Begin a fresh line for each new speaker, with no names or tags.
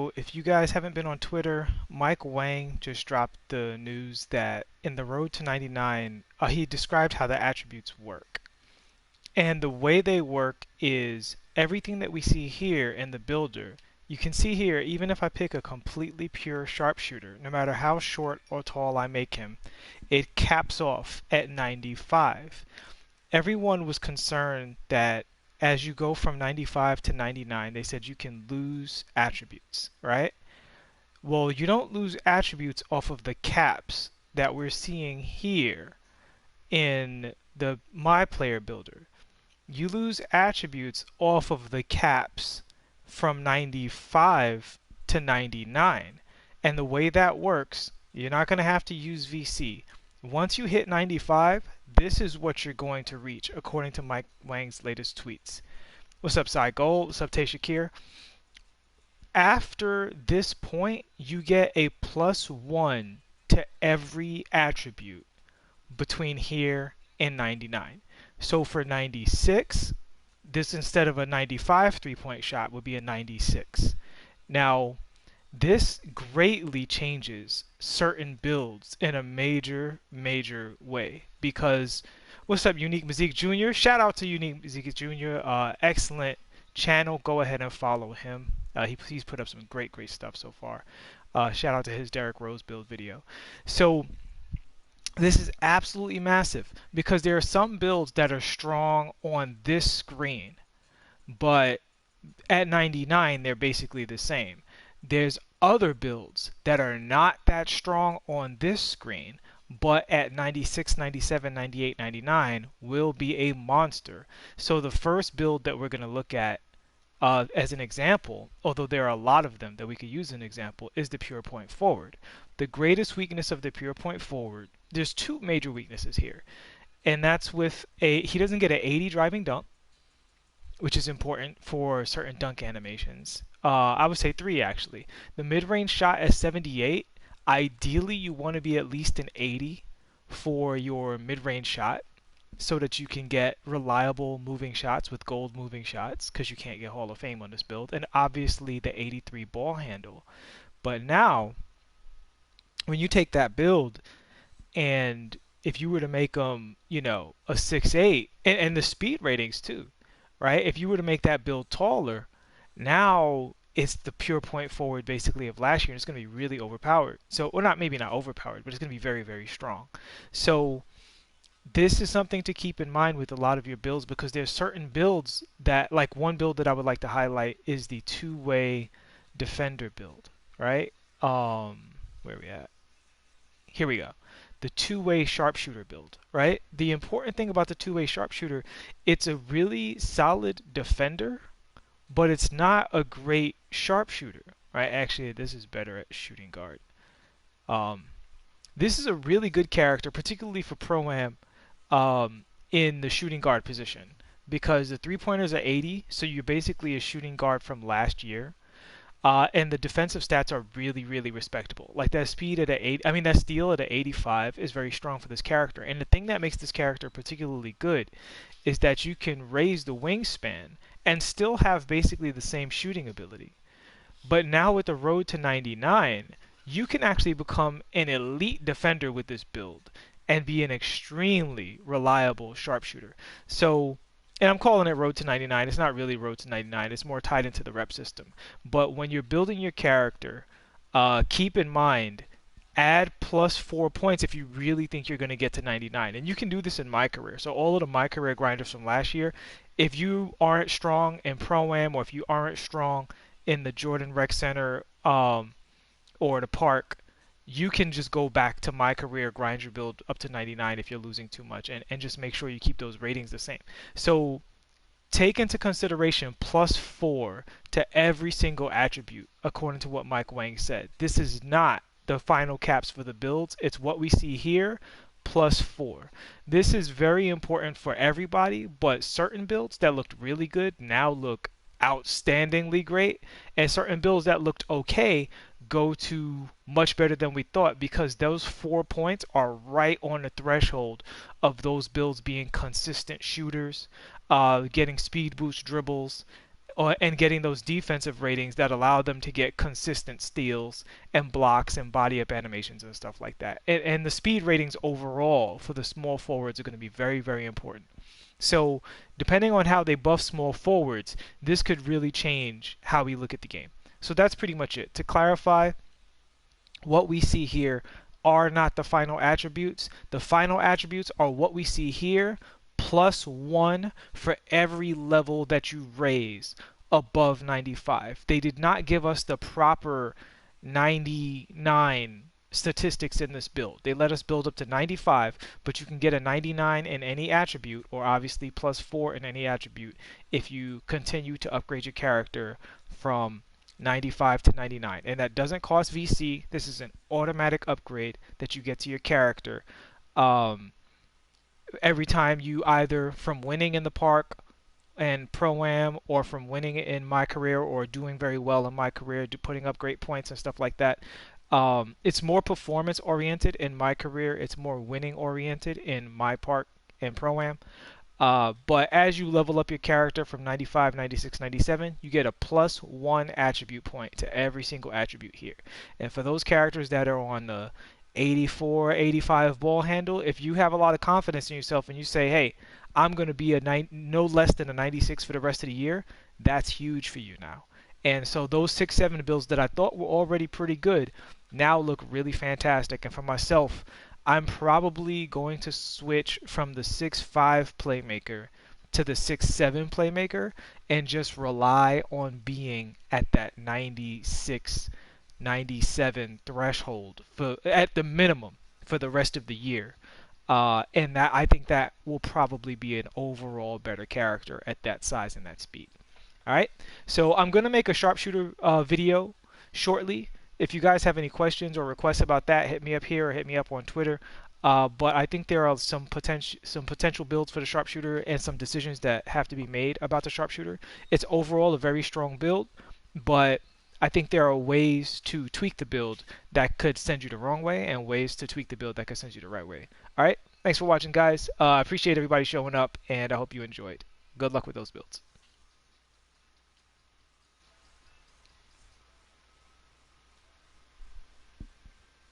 So if you guys haven't been on Twitter, Mike Wang just dropped the news that in the Road to 99, he described how the attributes work. And the way they work is everything that we see here in the builder. You can see here, even if I pick a completely pure sharpshooter, no matter how short or tall I make him, it caps off at 95. Everyone was concerned that as you go from 95 to 99, they said you can lose attributes, right? Well, you don't lose attributes off of the caps that we're seeing here in the My Player Builder. You lose attributes off of the caps from 95 to 99. And the way that works, you're not going to have to use VC. Once you hit 95, this is what you're going to reach according to Mike Wang's latest tweets. What's up, Cy Gold? What's up, Tay Shakir? After this point, you get a +1 to every attribute between here and 99. So for 96, this instead of a 95 3-point shot would be a 96. Now, this greatly changes certain builds in a major way because what's up, UniqueMazique Jr.? Shout out to UniqueMazique Jr. Excellent channel. Go ahead and follow him. He's put up some great stuff so far. Shout out to his Derrick Rose build video. So this is absolutely massive because there are some builds that are strong on this screen, but at 99 they're basically the same. There's other builds that are not that strong on this screen, but at 96, 97, 98, 99 will be a monster. So the first build that we're going to look at as an example, although there are a lot of them that we could use as an example, is the pure point forward. The greatest weakness of the pure point forward, there's two major weaknesses here, and that's with he doesn't get an 80 driving dunk, which is important for certain dunk animations. I would say three actually. The mid-range shot at 78, ideally you want to be at least an 80 for your mid-range shot so that you can get reliable moving shots with gold moving shots because you can't get Hall of Fame on this build, and obviously the 83 ball handle. But now, when you take that build and if you were to make them, a 6'8", and the speed ratings too, right? If you were to make that build taller, now it's the pure point forward basically of last year, and it's going to be really overpowered. So, or not, maybe not overpowered, but it's going to be very strong. So this is something to keep in mind with a lot of your builds because there's certain builds that, like one build that I would like to highlight is the two-way defender build, right? Where are we at? Here we go. The two-way sharpshooter build, right? The important thing about the two-way sharpshooter, it's a really solid defender, but it's not a great sharpshooter, right? Actually, this is better at shooting guard. This is a really good character, particularly for Pro-Am, in the shooting guard position because the three-pointers are 80, so you're basically a shooting guard from last year. And the defensive stats are really respectable. Like that speed at that steal at an 85 is very strong for this character. And the thing that makes this character particularly good is that you can raise the wingspan and still have basically the same shooting ability. But now with the Road to 99, you can actually become an elite defender with this build and be an extremely reliable sharpshooter. So, and I'm calling it Road to 99. It's not really Road to 99. It's more tied into the rep system. But when you're building your character, keep in mind, add +4 points if you really think you're going to get to 99. And you can do this in My Career. So all of the My Career grinders from last year, if you aren't strong in Pro-Am or if you aren't strong in the Jordan Rec Center or the park, you can just go back to My Career, grind your build up to 99 if you're losing too much, and just make sure you keep those ratings the same. So take into consideration +4 to every single attribute according to what Mike Wang said. This is not the final caps for the builds. It's what we see here +4. This is very important for everybody, but certain builds that looked really good now look outstandingly great, and certain builds that looked okay go to much better than we thought because those 4 points are right on the threshold of those builds being consistent shooters, getting speed boost dribbles, and getting those defensive ratings that allow them to get consistent steals and blocks and body up animations and stuff like that. And the speed ratings overall for the small forwards are going to be very, very important. So depending on how they buff small forwards, this could really change how we look at the game. So that's pretty much it. To clarify, what we see here are not the final attributes. The final attributes are what we see here plus 1 for every level that you raise above 95. They did not give us the proper 99 statistics in this build. They let us build up to 95, but you can get a 99 in any attribute, or obviously plus 4 in any attribute if you continue to upgrade your character from 95 to 99. And that doesn't cost VC. This is an automatic upgrade that you get to your character every time you either from winning in the park and Pro-Am, or from winning in my career, or doing very well in my career, putting up great points and stuff like that. It's more performance oriented in my career. It's more winning oriented in my park and Pro-Am. But as you level up your character from 95, 96, 97, you get a plus 1 attribute point to every single attribute here. And for those characters that are on the 84, 85 ball handle, if you have a lot of confidence in yourself and you say, hey, I'm going to be no less than a 96 for the rest of the year, that's huge for you now. And so those 6-7 builds that I thought were already pretty good now look really fantastic. And for myself, I'm probably going to switch from the 6-5 playmaker to the 6-7 playmaker and just rely on being at that 96, 97 threshold at the minimum for the rest of the year. And that, I think that will probably be an overall better character at that size and that speed. All right, so I'm going to make a sharpshooter video shortly. If you guys have any questions or requests about that, hit me up here or hit me up on Twitter. But I think there are some potential builds for the sharpshooter and some decisions that have to be made about the sharpshooter. It's overall a very strong build, but I think there are ways to tweak the build that could send you the wrong way, and ways to tweak the build that could send you the right way. All right, thanks for watching, guys. I appreciate everybody showing up, and I hope you enjoyed. Good luck with those builds.